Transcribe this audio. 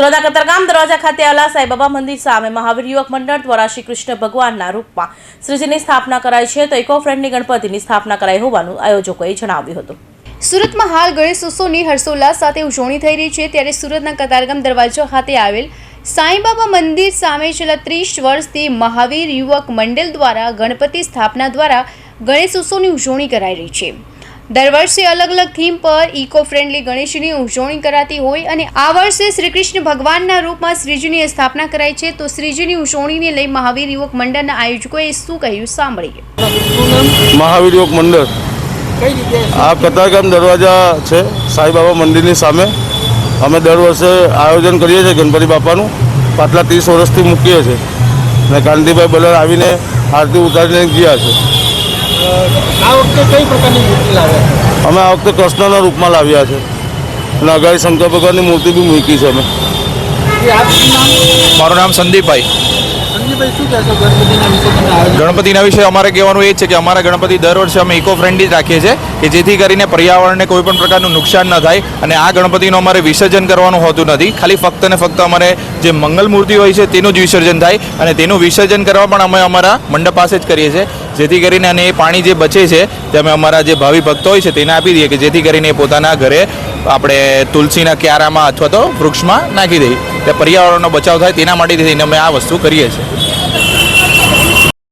સુરતના કતારગામ દરવાજા ખાતે આવેલા સાંઈબાબા મંદિર સામે મહાવીર યુવક મંડળ દ્વારા શ્રી કૃષ્ણ ભગવાનના રૂપમાં શ્રીજીની સ્થાપના કરાઈ છે તો ઇકો ફ્રેન્ડલી ગણપતિની સ્થાપના કરાઈ હોવાનું આયોજકોએ જણાવ્યું હતું। સુરતમાં હાલ ગણેશ ઉત્સવની હર્ષોલ્લાસ સાથે ઉજવણી થઈ રહી છે ત્યારે સુરતના કતારગામ દરવાજા ખાતે આવેલ સાંઈબાબા મંદિર સામે છેલ્લા 30 વર્ષથી મહાવીર યુવક મંડળ દ્વારા ગણપતિ સ્થાપના દ્વારા ગણેશ ઉત્સવની ઉજવણી કરાઈ રહી છે। દર વર્ષે અલગ અલગ થીમ પર ઇકો ફ્રેન્ડલી ગણેશની ઉજવણી કરાતી હોય અને આ વર્ષે શ્રી કૃષ્ણ ભગવાનના રૂપમાં શ્રીજીની સ્થાપના કરાઈ છે તો શ્રીજીની ઉજવણીને લઈ મહાવીર યુવક મંડળના આયોજકોએ શું કહ્યું સાંભળીએ। મહાવીર યુવક મંડળ આ કતારગામ દરવાજા છે સાંઈબાબા મંદિરની સામે અમે દર વર્ષે આયોજન કરીએ છીએ ગણપતિ બાપાનું। પાછલા 30 વર્ષથી મૂકીએ છીએ અને કાંતિભાઈ બલર આવીને આરતી ઉતારીને ગયા છે। આ વખતે કઈ પ્રકારની મૂર્તિ લાવ્યા? અમે આ વખતે કૃષ્ણના રૂપમાં લાવ્યા છે અને અગાડી શંકર ભગવાનની મૂર્તિ બી મૂકી છે અમે। મારું નામ સંદીપભાઈ। સંદીપભાઈ શું કહેશો ગણપતિના વિશે? ગણપતિના વિશે અમારે કહેવાનું એ જ છે કે અમારા ગણપતિ દર વર્ષે અમે ઇકો ફ્રેન્ડલી જ રાખીએ છીએ કે જેથી કરીને પર્યાવરણને કોઈ પણ પ્રકારનું નુકસાન ન થાય અને આ ગણપતિનું અમારે વિસર્જન કરવાનું હોતું નથી। ખાલી ફક્ત ને ફક્ત અમારે જે મંગલ મૂર્તિ હોય છે તેનું જ વિસર્જન થાય અને તેનું વિસર્જન કરવા પણ અમે અમારા મંડપ પાસે જ કરીએ છીએ જેથી કરીને અને એ પાણી જે બચે છે તે અમે અમારા જે ભાવિ ભક્તો હોય છે તેને આપી દઈએ કે જેથી કરીને એ પોતાના ઘરે આપણે તુલસીના ક્યારામાં અથવા તો વૃક્ષમાં નાખી દઈએ। તે પર્યાવરણનો બચાવ થાય તેના માટે થઈને અમે આ વસ્તુ કરીએ છીએ।